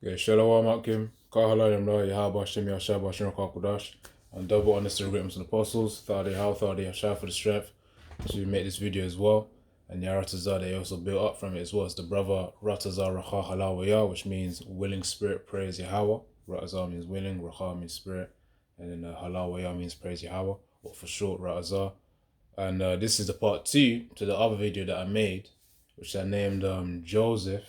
Okay, Shalom Akim, Kahalayim Ra, Yahaba Shem Yashaba Shem Kakudash, and double honest to the great and apostles, Thadi How, Thadi Hashah for the strength to make this video as well. And Yaratazar, they also built up from it as well. It's the brother Ratazar Racha Halawaya, which means willing spirit, praise Yahweh. Ratazar means willing, Racha means spirit, and then Halawaya means praise Yahweh, or for short, Ratazar. And this is the part 2 to the other video that I made, which I named Joseph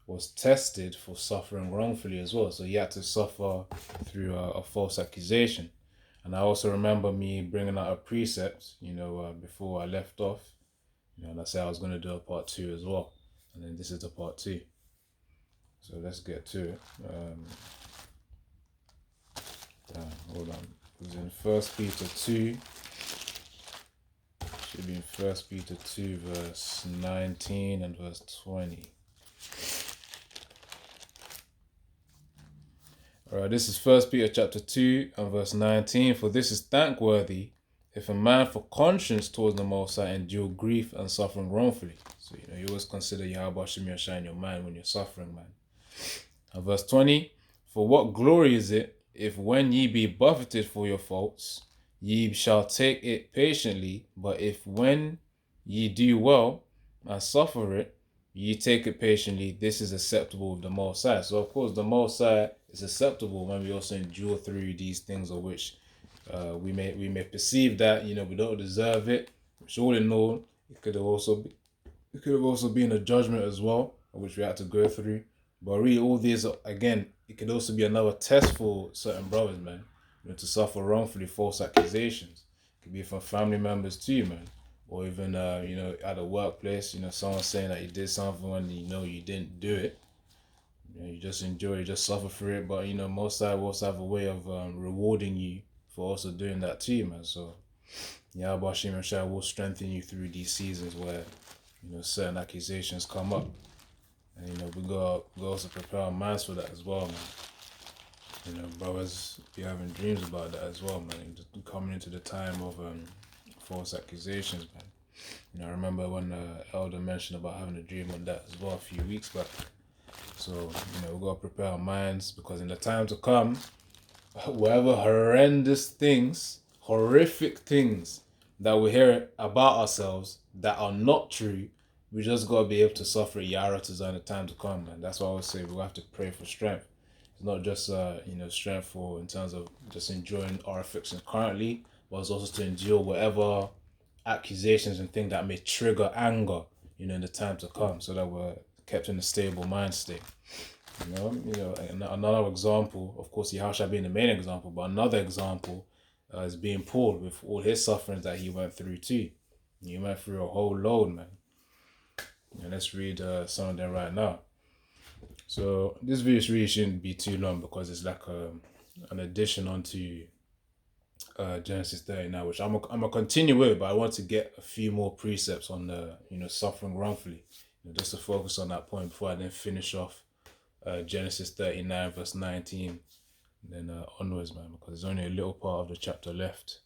was tested for suffering wrongfully as well. So he had to suffer through a false accusation. And I also remember me bringing out a precept, before I left off, and I said I was going to do a part 2 as well. And then this is the part 2. So let's get to it. Hold on. It was in 1 Peter 2. Should be in 1 Peter 2, verse 19 and verse 20. Alright, this is 1 Peter chapter 2 and verse 19. For this is thankworthy if a man for conscience towards the Most High endure grief and suffering wrongfully. So, you always consider Yahweh Shem Yashah in your mind when you're suffering, man. And verse 20. For what glory is it if when ye be buffeted for your faults, ye shall take it patiently, but if when ye do well and suffer it, ye take it patiently, this is acceptable with the Most High. So, of course, the Most High is acceptable when we also endure through these things of which we may perceive that we don't deserve it. Which all in all, it could have also been a judgment as well, which we had to go through. But really, all these again, it could also be another test for certain brothers, man. To suffer wrongfully false accusations. It could be from family members too, man. Or even at a workplace, someone saying that you did something when you didn't do it. You just enjoy, you just suffer through it. But most side will also have a way of rewarding you for also doing that too, man. So Yahweh Shem Yashah will strengthen you through these seasons where certain accusations come up, and we go also prepare our minds for that as well, man. Brothers be having dreams about that as well, man. Just coming into the time of false accusations, man. I remember when the elder mentioned about having a dream on that as well a few weeks back. So, we got to prepare our minds, because in the time to come, whatever horrendous things, horrific things that we hear about ourselves that are not true, we just got to be able to suffer Yaratas in the time to come, man. That's why I always say we have to pray for strength. It's not just, strength for in terms of just enjoying our afflictions currently, but it's also to endure whatever accusations and things that may trigger anger, in the time to come, so that we're kept in a stable mind state. Another example, of course, Yahusha being the main example, but another example is being Paul with all his sufferings that he went through too. He went through a whole load, man. Let's read some of them right now. So this video really shouldn't be too long, because it's like an addition onto Genesis 39, which I'm gonna continue with, but I want to get a few more precepts on the suffering wrongfully, just to focus on that point before I then finish off Genesis 39 verse 19 and then onwards, man, because there's only a little part of the chapter left.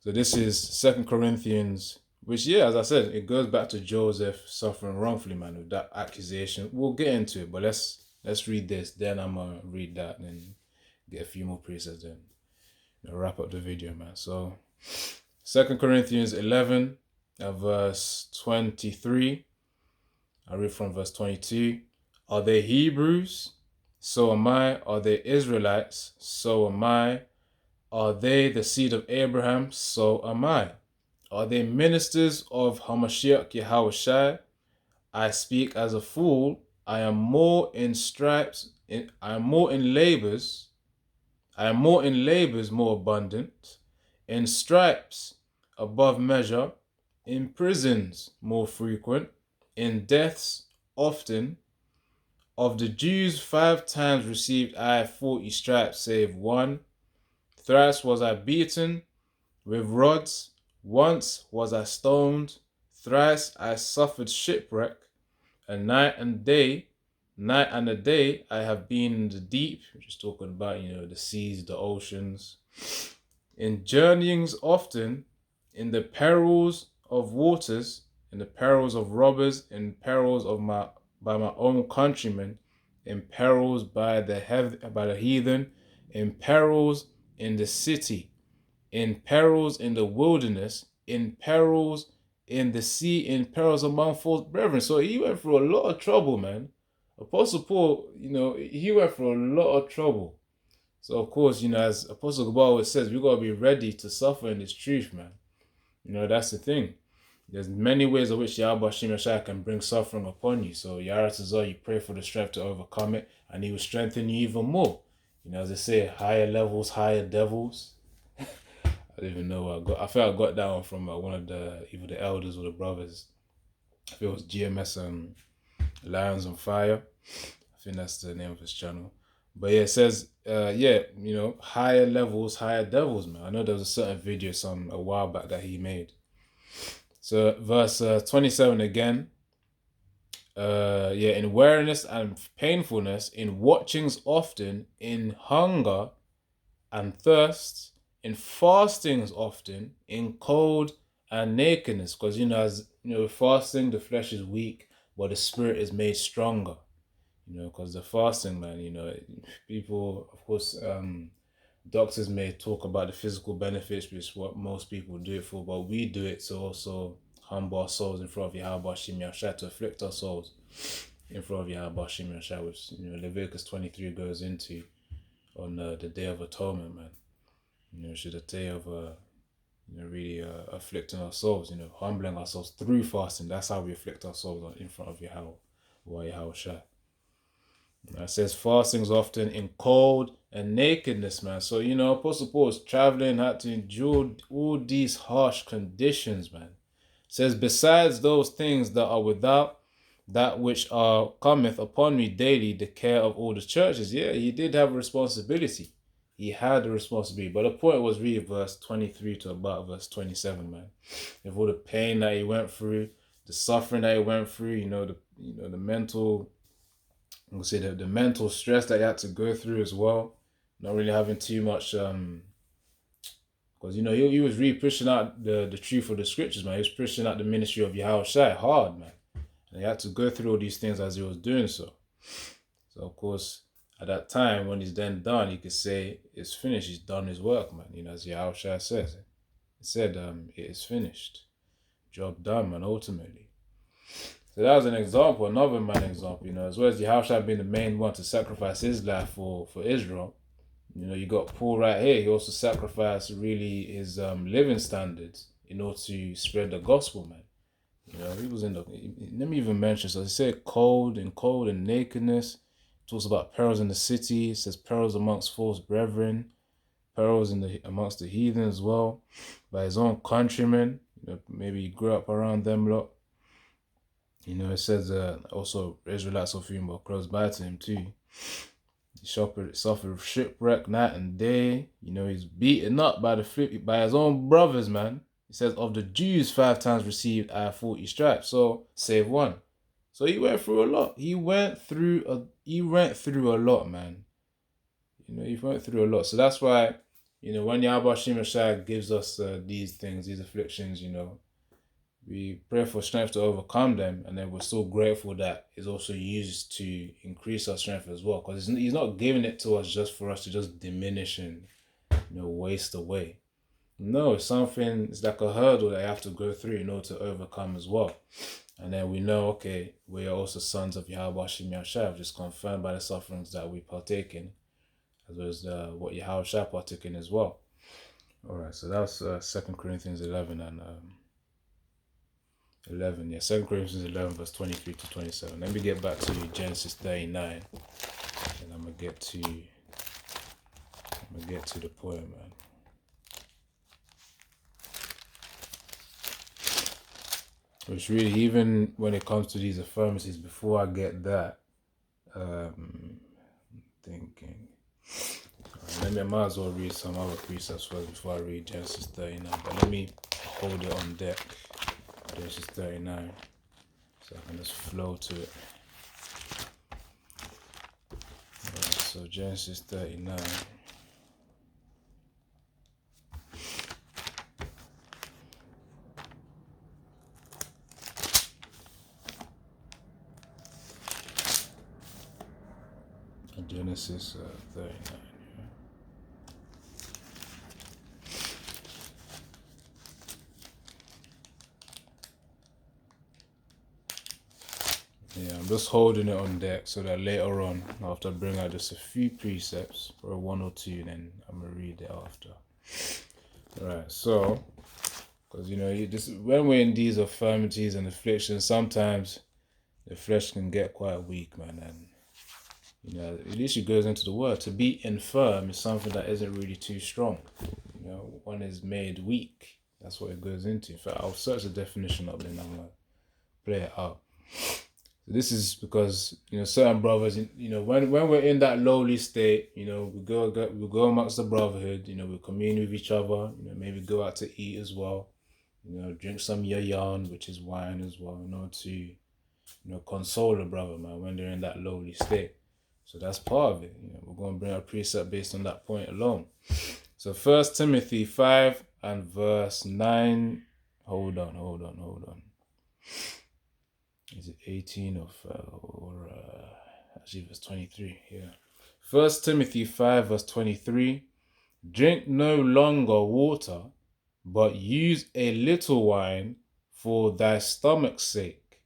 So this is 2 Corinthians, which, as I said, it goes back to Joseph suffering wrongfully, man, with that accusation. We'll get into it, but let's read this, then I'm gonna read that and then get a few more precepts, then wrap up the video, man. So 2 Corinthians 11 verse 23. I read from verse 22. Are they Hebrews? So am I. Are they Israelites? So am I. Are they the seed of Abraham? So am I. Are they ministers of Hamashiach Yahushai? I speak as a fool. I am more in labors. I am more in labors more abundant, in stripes above measure, in prisons more frequent, in deaths often. Of the Jews 5 times received I 40 stripes, save one. Thrice was I beaten with rods. Once was I stoned. Thrice I suffered shipwreck. And night and a day I have been in the deep, which is talking about, the seas, the oceans. In journeyings often, in the perils of waters, in the perils of robbers, in perils by my own countrymen, in perils by the heathen, in perils in the city, in perils in the wilderness, in perils in the sea, in perils among false brethren. So he went through a lot of trouble, man. Apostle Paul, he went through a lot of trouble. So of course, as Apostle Paul always says, we gotta be ready to suffer in this truth, man. That's the thing. There's many ways in which Yahweh Hashem Yeshua can bring suffering upon you. So Yaratazah, you pray for the strength to overcome it, and he will strengthen you even more. As they say, higher levels, higher devils. I don't even know what I got. I think I got that one from one of either the elders or the brothers. I think it was GMS Lions on Fire. I think that's the name of his channel. But yeah, it says, higher levels, higher devils, man. I know there was a certain video a while back that he made. So verse 27 again. In weariness and painfulness, in watchings often, in hunger and thirst, in fastings often, in cold and nakedness. Because fasting, the flesh is weak, but the spirit is made stronger. Because the fasting, man, people, of course, doctors may talk about the physical benefits, which is what most people do it for, but we do it to also humble our souls in front of Yahweh Hashem Yahshua, to afflict our souls in front of Yahweh Hashem Yahshua, which Leviticus 23 goes into on the Day of Atonement, man. Which is a day of really afflicting our souls, humbling ourselves through fasting. That's how we afflict our souls in front of Yahweh Shai. It says fastings often, in cold and nakedness, man. So, Apostle Paul was traveling, had to endure all these harsh conditions, man. It says, besides those things that are without, that which cometh upon me daily, the care of all the churches. Yeah, he did have a responsibility. He had a responsibility. But the point was really verse 23 to about verse 27, man. With all the pain that he went through, the suffering that he went through, the mental... I'm gonna say the mental stress that he had to go through as well, not really having too much, because he was really pushing out the truth of the scriptures, man. He was pushing out the ministry of Yahweh Shai hard, man, and he had to go through all these things as he was doing so. So of course, at that time when he's then done, he could say it's finished. He's done his work, man. As Yahweh Shai says, it said, it is finished, job done, man. Ultimately. So that was an example, another man example, as well as Yahushua being the main one to sacrifice his life for Israel. You got Paul right here. He also sacrificed really his living standards in order to spread the gospel, man. He was let me even mention, so he said cold and nakedness. It talks about perils in the city. It says perils amongst false brethren, perils amongst the heathen as well, by his own countrymen. Maybe he grew up around them lot. It says also Israelites of whom were close by to him too. He suffered shipwreck night and day. He's beaten up by his own brothers, man. He says of the Jews 5 times received 40 stripes, so save one. So he went through a lot. He went through a lot, man. He went through a lot. So that's why, when Yahweh Hashem Yeshua gives us these things, these afflictions, we pray for strength to overcome them, and then we're so grateful that it's also used to increase our strength as well. Because he's not giving it to us just for us to just diminish and waste away. No, it's like a hurdle that you have to go through in order to overcome as well. And then we know, okay, we are also sons of Yahweh Hashem Yahshua, just confirmed by the sufferings that we partake in, as well as what Yahweh Shah partake in as well. All right, so that was 2 Corinthians 11 and 11, yeah, 2 Corinthians 11 verse 23 to 27. Let me get back to Genesis 39, and I'm gonna get to the point, man. Which really, even when it comes to these affirmances, before I get that, thinking, I might as well read some other precepts first before I read Genesis 39, but let me hold it on deck. Genesis 39, so I can just flow to it. Alright, so Genesis 39. Genesis 39. Yeah, I'm just holding it on deck so that later on, after I bring out just a few precepts, or one or two, then I'm gonna read it after. Right, so, because you just when we're in these infirmities and afflictions, sometimes the flesh can get quite weak, man, and at least it goes into the word. To be infirm is something that isn't really too strong. One is made weak. That's what it goes into. In fact, I'll search the definition up and I'm gonna play it out. So this is because certain brothers, when we're in that lowly state, we go amongst the brotherhood. We commune with each other. Maybe go out to eat as well. Drink some yayan, which is wine as well. To console a brother, man, when they're in that lowly state. So that's part of it. We're going to bring a precept based on that point alone. So 1 Timothy 5 and verse 9. Hold on. Is it 18 or actually verse 23? Yeah. 1 Timothy 5 verse 23. Drink no longer water, but use a little wine for thy stomach's sake,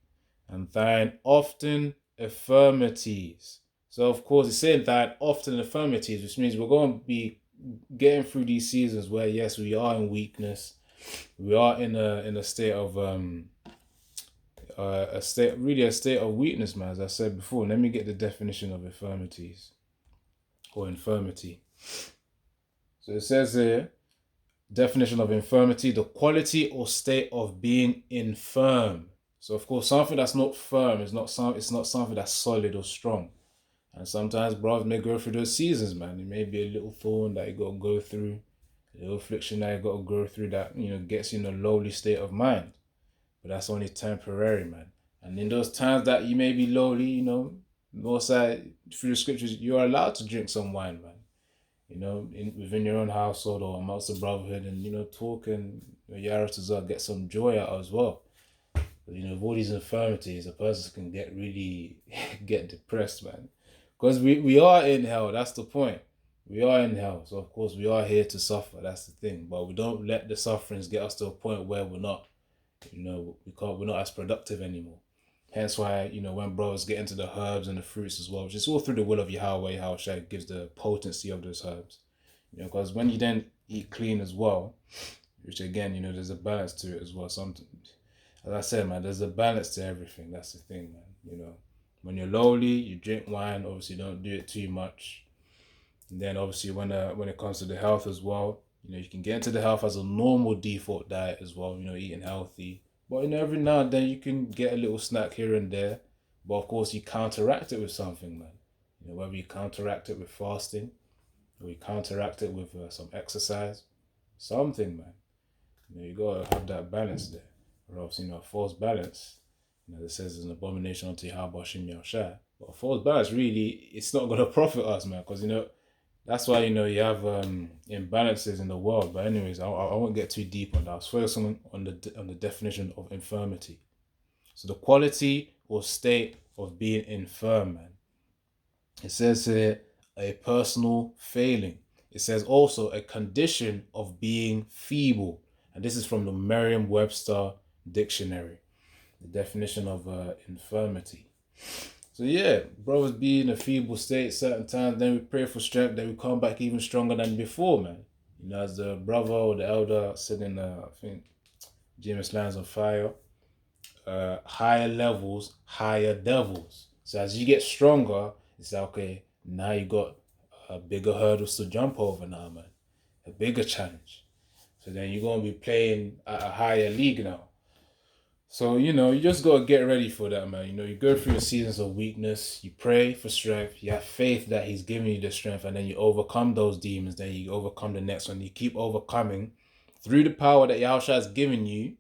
and thine often infirmities. So of course it's saying thine often infirmities, which means we're going to be getting through these seasons where yes, we are in weakness, we are in a state of a state of weakness, man. As I said before, let me get the definition of infirmities or infirmity. So it says here, definition of infirmity: the quality or state of being infirm. So of course, something that's not firm is not it's not something that's solid or strong. And sometimes brothers may go through those seasons, man. It may be a little thorn that you got to go through, a little affliction that you got to go through that gets you in a lowly state of mind. But that's only temporary, man. And in those times that you may be lowly, most through the scriptures, you are allowed to drink some wine, man. Within your own household or amongst the brotherhood, and talk and get some joy out as well. But with all these infirmities, a person can get really get depressed, man. Because we are in hell, that's the point. We are in hell, so of course we are here to suffer, that's the thing. But we don't let the sufferings get us to a point where we're not, we're not as productive anymore. Hence why, when brothers get into the herbs and the fruits as well, which is all through the will of Yahweh, how Shai gives the potency of those herbs. Because when you then eat clean as well, which again, there's a balance to it as well. As I said, man, there's a balance to everything. That's the thing, man. When you're lowly, you drink wine. Obviously, don't do it too much. And then obviously, when it comes to the health as well, you can get into the health as a normal default diet as well. Eating healthy. But every now and then you can get a little snack here and there. But of course, you counteract it with something, man. Whether you counteract it with fasting, or you counteract it with some exercise, something, man. You gotta have that balance there. Or else, a false balance, that says it's an abomination unto Yahweh Shem Yahushua. But a false balance, really, it's not gonna profit us, man. Because that's why you have imbalances in the world. But anyways, I won't get too deep on that. I was focusing on the definition of infirmity. So the quality or state of being infirm, man. It says here a personal failing. It says also a condition of being feeble. And this is from the Merriam-Webster dictionary, the definition of infirmity. So yeah, brothers be in a feeble state certain times, then we pray for strength, then we come back even stronger than before, man. As the brother or the elder said in, I think, James Lands on Fire, higher levels, higher devils. So as you get stronger, it's like, okay, now you got bigger hurdles to jump over now, man. A bigger challenge. So then you're going to be playing at a higher league now. So, you just got to get ready for that, man. You go through your seasons of weakness, you pray for strength, you have faith that he's giving you the strength, and then you overcome those demons, then you overcome the next one. You keep overcoming through the power that Yahushua has given you.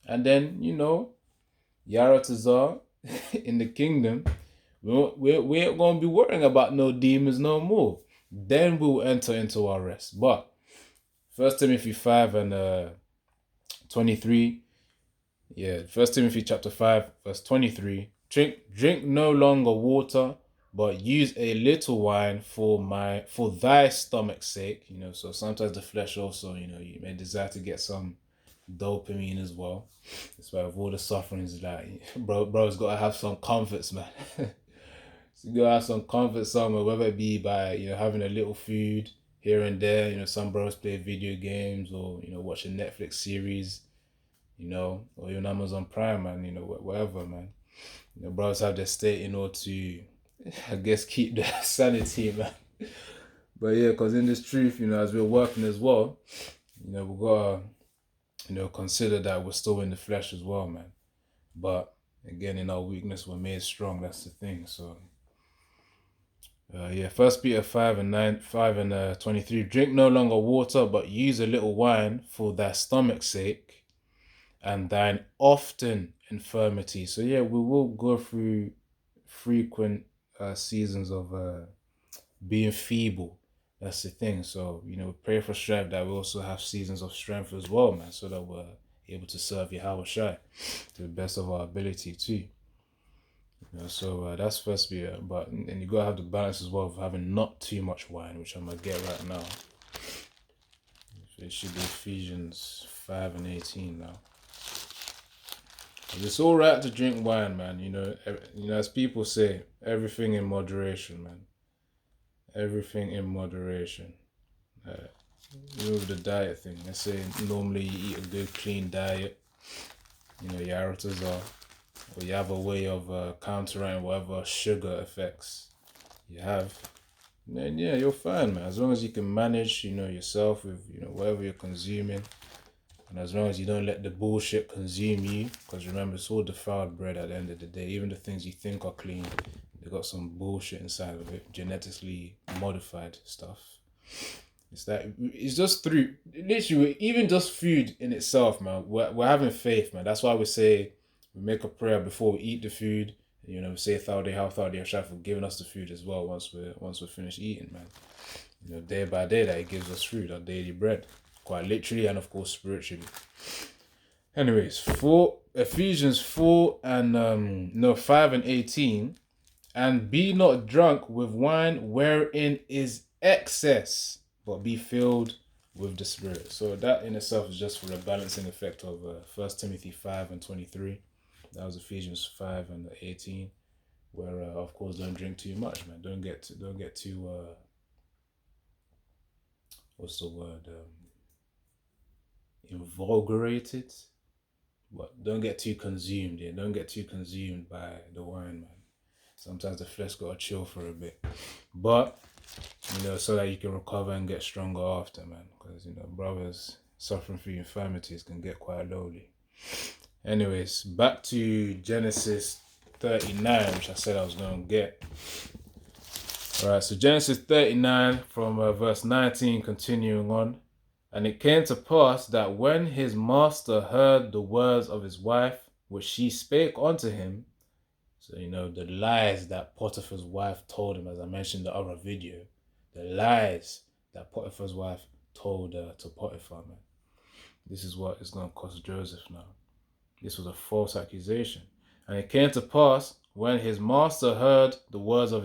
And then, Yaratazar in the kingdom, we ain't going to be worrying about no demons no more. Then we'll enter into our rest. But 1 Timothy 5 and 23, 1 Timothy chapter 5, verse 23, drink no longer water, but use a little wine for thy stomach's sake. So sometimes the flesh also, you may desire to get some dopamine as well. That's why with all the sufferings, like bro's gotta have some comforts, man. So you gotta have some comfort somewhere, whether it be by having a little food here and there. Some bros play video games or watch a Netflix series, or even Amazon Prime, man. Whatever, man. Bros have their state in order to, I guess, keep their sanity, man. But yeah, because in this truth, as we're working as well, we gotta, consider that we're still in the flesh as well, man. But again, in our weakness, we're made strong. That's the thing. So, yeah, First Peter 5:23. Drink no longer water, but use a little wine for thy stomach's sake, and thine often infirmity. So yeah, we will go through frequent seasons of being feeble. That's the thing. So pray for strength, that we also have seasons of strength as well, man, so that we're able to serve Yahweh Shai to the best of our ability too. So that's First Peter, and you gotta have the balance as well of having not too much wine, which I'm gonna get right now. So it should be Ephesians 5:18 now. It's all right to drink wine, man. As people say, everything in moderation, man. Everything in moderation. With the diet thing, let's say normally you eat a good clean diet. Your arotas are, or you have a way of countering whatever sugar effects you have. Then yeah, you're fine, man. As long as you can manage, yourself with whatever you're consuming. And as long as you don't let the bullshit consume you, because remember, it's all defiled bread at the end of the day. Even the things you think are clean, they got some bullshit inside of it, genetically modified stuff. It's just through, literally, even just food in itself, man. We're having faith, man. That's why we say, we make a prayer before we eat the food. We say Thawdi, how Thawdi Hashem for giving us the food as well once we're finished eating, man. Day by day that He gives us food, our daily bread. Quite literally and of course spiritually. Anyways, Ephesians 5:18, and be not drunk with wine wherein is excess, but be filled with the Spirit. So that in itself is just for a balancing effect of 1 Timothy 5:23. That was Ephesians 5:18, where of course don't drink too much, man. Don't get too what's the word? Invigorated. But don't get too consumed. Yeah, don't get too consumed by the wine, man. Sometimes the flesh gotta chill for a bit, but so that you can recover and get stronger after, man. Because brothers suffering through infirmities can get quite lowly. Anyways, back to Genesis 39, which I said I was gonna get. Alright, so Genesis 39 from verse 19, continuing on. And it came to pass that when his master heard the words of his wife, which she spake unto him, so the lies that Potiphar's wife told him, as I mentioned in the other video, the lies that Potiphar's wife told to Potiphar, man. This is what is going to cost Joseph now. This was a false accusation. And it came to pass, when his master heard the words of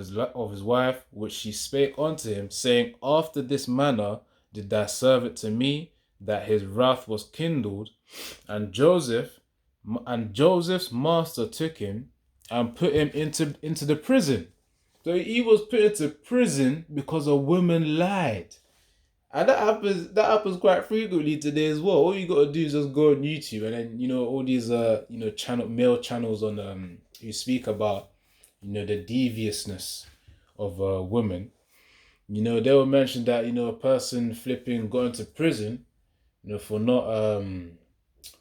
his wife, which she spake unto him, saying, after this manner did thy servant to me, that his wrath was kindled, and Joseph's master took him and put him into the prison. So he was put into prison because a woman lied. And that happens quite frequently today as well. All you gotta do is just go on YouTube, and then all these male channels on who speak about the deviousness of women. They will mention that a person flipping got into prison, for not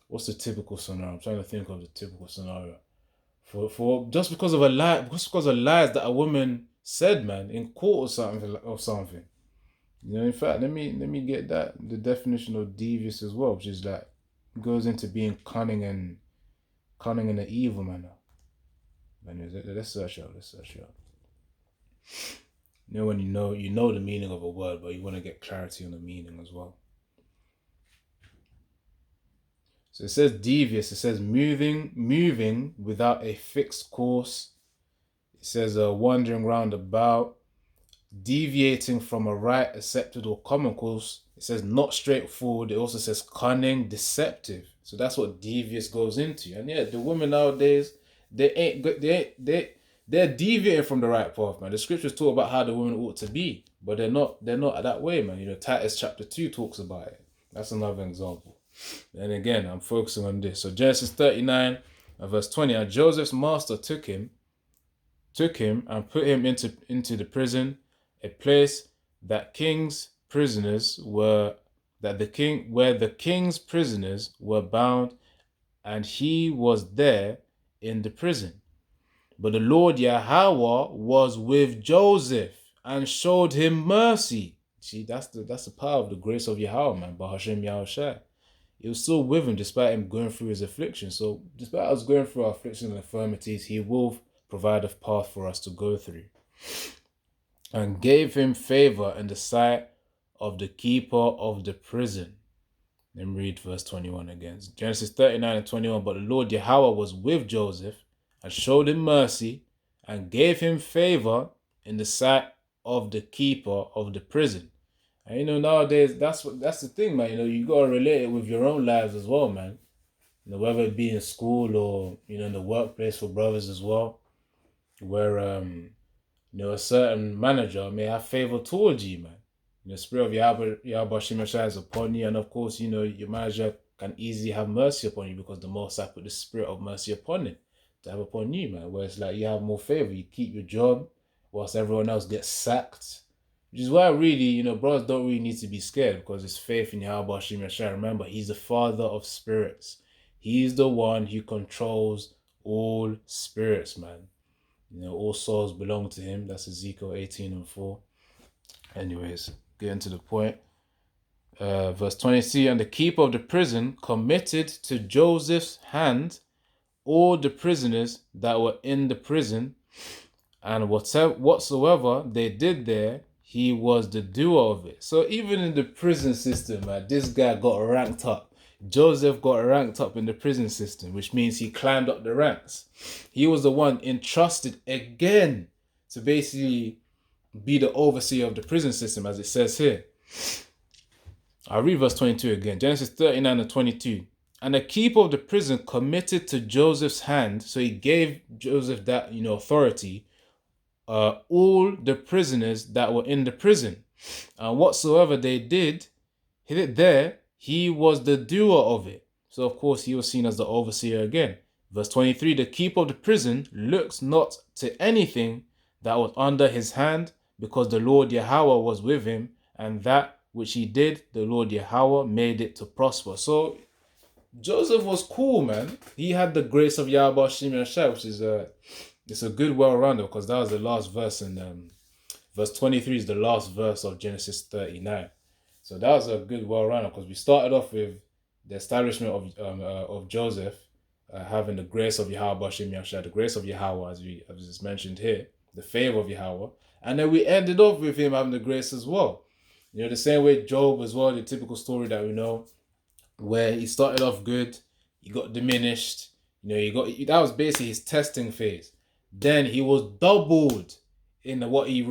what's the typical scenario? I'm trying to think of the typical scenario. For just because of a lie, just because of lies that a woman said, man, in court or something. In fact, let me get the definition of devious as well, which is that goes into being cunning in an evil manner. Anyways, let's search out. When you know the meaning of a word, but you want to get clarity on the meaning as well. So it says devious. It says moving without a fixed course. It says wandering round about, deviating from a right, accepted, or common course. It says not straightforward. It also says cunning, deceptive. So that's what devious goes into. And yeah, the women nowadays, they ain't good. They're deviating from the right path, man. The scriptures talk about how the women ought to be, but they're not. They're not that way, man. You know, Titus chapter 2 talks about it. That's another example. And again, I'm focusing on this. So Genesis 39 and verse 20. And Joseph's master took him and put him into the prison, a place that king's prisoners were where the king's prisoners were bound, and he was there in the prison. But the Lord Yahweh was with Joseph and showed him mercy. See, that's the power of the grace of Yahweh, man. Bahashem Yahushai. It was still with him despite him going through his affliction. So despite us going through our afflictions and infirmities, he will provide a path for us to go through. And gave him favor in the sight of the keeper of the prison. Let me read verse 21 again. Genesis 39 and 21. But the Lord Yahweh was with Joseph and showed him mercy and gave him favor in the sight of the keeper of the prison. And you know, nowadays, that's the thing, man. You know, you gotta relate it with your own lives as well, man. You know, whether it be in school or, you know, in the workplace for brothers as well, where you know, a certain manager may have favor towards you, man. You know, the spirit of Yahweh Shemashai is upon you, and of course, you know, your manager can easily have mercy upon you because the Most High put the spirit of mercy upon it to have upon you, man. Where it's like you have more favor, you keep your job whilst everyone else gets sacked. Which is why really, you know, brothers don't really need to be scared because it's faith in Yahweh Shemashai. Remember, he's the father of spirits. He's the one who controls all spirits, man. You know, all souls belong to him. That's Ezekiel 18 and 4. Anyways, getting to the point. Verse 22, and the keeper of the prison committed to Joseph's hand all the prisoners that were in the prison, and whatsoever they did there, he was the doer of it. So even in the prison system, man, this guy got ranked up. Joseph got ranked up in the prison system, which means he climbed up the ranks. He was the one entrusted again to basically be the overseer of the prison system, as it says here. I'll read verse 22 again. Genesis 39 and 22. And the keeper of the prison committed to Joseph's hand, so he gave Joseph that, you know, authority, all the prisoners that were in the prison. And whatsoever they did there, he was the doer of it. So of course he was seen as the overseer again. Verse 23, the keeper of the prison looked not to anything that was under his hand, because the Lord Yahweh was with him, and that which he did, the Lord Yahweh made it to prosper. So Joseph was cool, man. He had the grace of Yahweh Shemashai, which is it's a good well-rounder, because that was the last verse, and verse 23 is the last verse of Genesis 39. So that was a good well-rounder, because we started off with the establishment of Joseph having the grace of Yahweh Shemashai, the grace of Yahweh, as it's mentioned here, the favor of Yahweh, and then we ended off with him having the grace as well. You know, the same way Job as well, the typical story that we know, where he started off good, he got diminished, you know, that was basically his testing phase. Then he was doubled in what he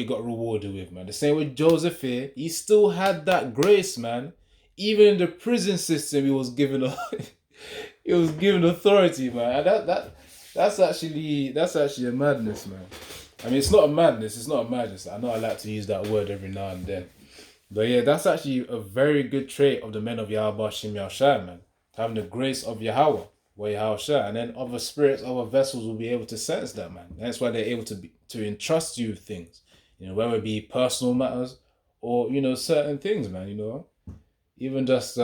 got rewarded with, man. The same with Joseph here, he still had that grace, man. Even in the prison system, he was given authority, man. And that's actually a madness, man. I mean, it's not a madness. I know I like to use that word every now and then. But yeah, that's actually a very good trait of the men of Yahweh Shem Yahushai, man. Having the grace of Yahweh, Yahushai, and then other spirits, other vessels will be able to sense that, man. That's why they're able to entrust you with things, you know, whether it be personal matters or, you know, certain things, man. You know, even just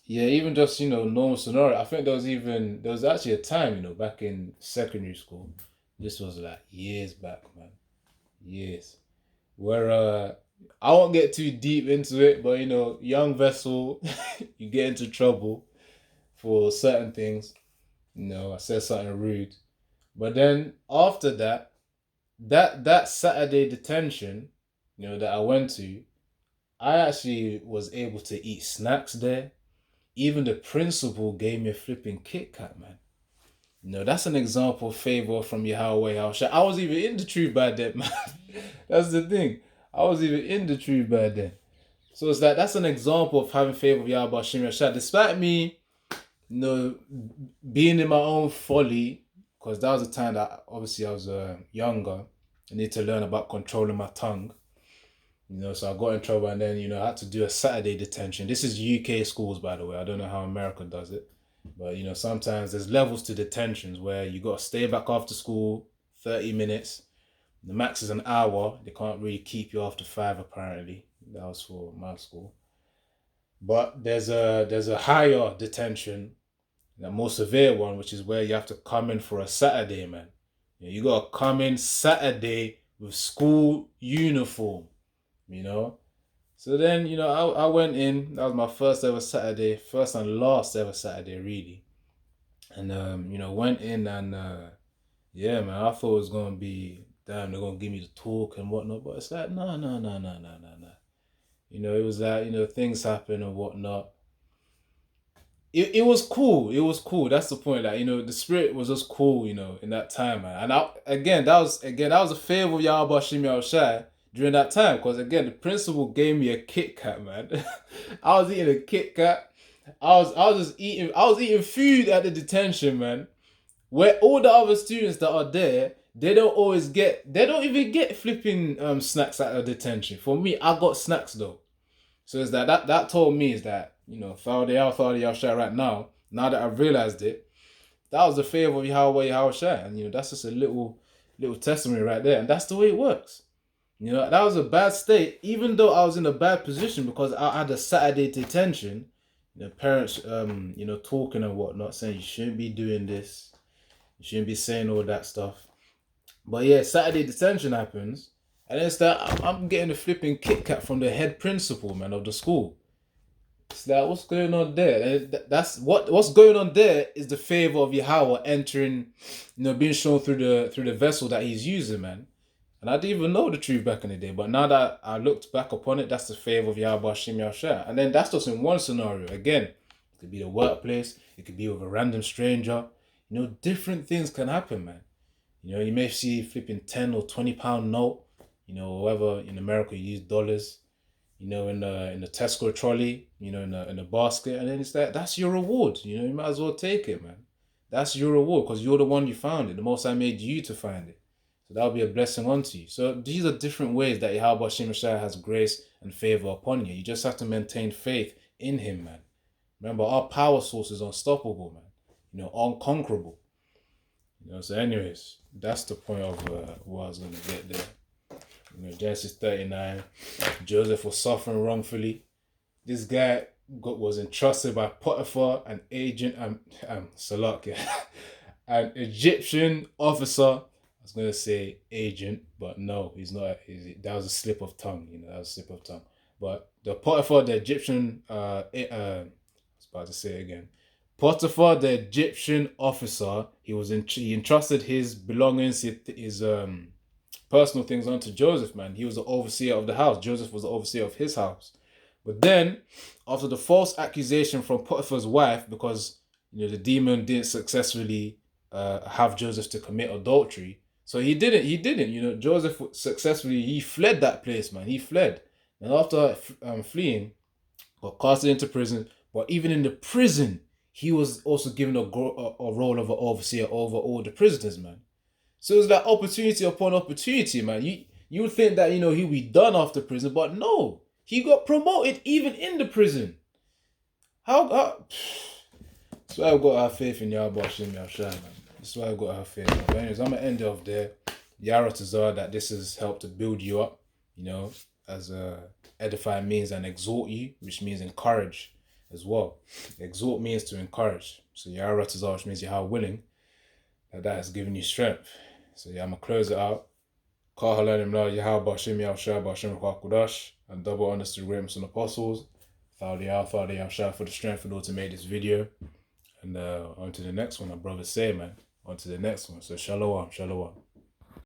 even just, you know, normal scenario. I think there was actually a time, you know, back in secondary school. This was like years back, man. Years. Where I won't get too deep into it, but you know, young vessel, you get into trouble for certain things. You know, I said something rude. But then after that Saturday detention, you know, that I went to, I actually was able to eat snacks there. Even the principal gave me a flipping Kit Kat, man. That's an example of favor from Yahweh Yahushua. I was even in the truth by then, man. That's the thing. I was even in the truth by then. So it's like that's an example of having favor of Yahweh Hashem Yahushua. Despite me, being in my own folly, because that was the time that obviously I was younger. I need to learn about controlling my tongue. So I got in trouble, and then I had to do a Saturday detention. This is UK schools, by the way. I don't know how America does it. But sometimes there's levels to detentions where you got to stay back after school 30 minutes. The max is an hour. They can't really keep you after 5 apparently. That was for my school. But there's a higher detention, a more severe one, which is where you have to come in for a Saturday, man. You got to come in Saturday with school uniform, So then, I went in. That was my first ever Saturday, first and last ever Saturday, really. And, went in and, yeah, man, I thought it was going to be, damn, they're going to give me the talk and whatnot. But it's like, no. It was like, things happen and whatnot. It was cool. It was cool. That's the point. Like, the spirit was just cool, in that time, man. And that was a favor of Yahweh Shem Yahushai during that time. Because again, the principal gave me a Kit Kat, man. I was eating a Kit Kat. I was eating food at the detention, man. Where all the other students that are there, they don't even get flipping snacks at the detention. For me, I got snacks though. So it's that told me is that, Yahushua right now that I've realized it, that was the favor of Yahweh Yahushua. And that's just a little testimony right there. And that's the way it works. That was a bad state, even though I was in a bad position because I had a Saturday detention. Parents talking and whatnot, saying you shouldn't be doing this. You shouldn't be saying all that stuff. But yeah, Saturday detention happens. And it's that I'm getting a flipping Kit Kat from the head principal, man, of the school. It's like, what's going on there? And that's what's going on there is the favor of Yahweh entering, being shown through the vessel that he's using, man. And I didn't even know the truth back in the day. But now that I looked back upon it, that's the favor of Yahweh Shem Yahushua. And then that's just in one scenario. Again, it could be the workplace. It could be with a random stranger. Different things can happen, man. You may see flipping 10 or 20 pound note. Whether in America you use dollars, in the Tesco trolley, in the basket, and then it's that's your reward. You might as well take it, man. That's your reward because you're the one you found it. The Most High made you to find it. So that'll be a blessing unto you. So these are different ways that Yahweh Shem Shai has grace and favor upon you. You just have to maintain faith in him, man. Remember, our power source is unstoppable, man. Unconquerable. So anyways, that's the point of what I was going to get there. Genesis 39, Joseph was suffering wrongfully. This guy was entrusted by Potiphar, an agent, an Egyptian officer. I was going to say agent, but no, he's not. That was a slip of tongue, that was a slip of tongue. But the Potiphar, the Egyptian, I was about to say it again. Potiphar, the Egyptian officer, he entrusted his belongings, his personal things onto Joseph, man. He was the overseer of the house. Joseph was the overseer of his house. But then, after the false accusation from Potiphar's wife, because the demon didn't successfully have Joseph to commit adultery, so he didn't. Joseph successfully he fled that place, man. He fled, and after fleeing, got casted into prison. But even in the prison, he was also given a role of an overseer over all the prisoners, man. So it's like opportunity upon opportunity, man. You would think that, he'd be done after prison, but no. He got promoted even in the prison. How that's why I've got to have faith in Yahweh Shem Yahushai, man. That's why I've got to have faith. But anyways, I'm going to end it off there. Yaratazar, that this has helped to build you up, as edify means and exhort you, which means encourage as well. Exhort means to encourage. So Yaratazar, which means you're how willing, that has given you strength. So yeah, I'm going to close it out. And double honors to the greatness and apostles. Thank you for the strength in order to make this video. And on to the next one, my brother say, man. On to the next one. So shalom.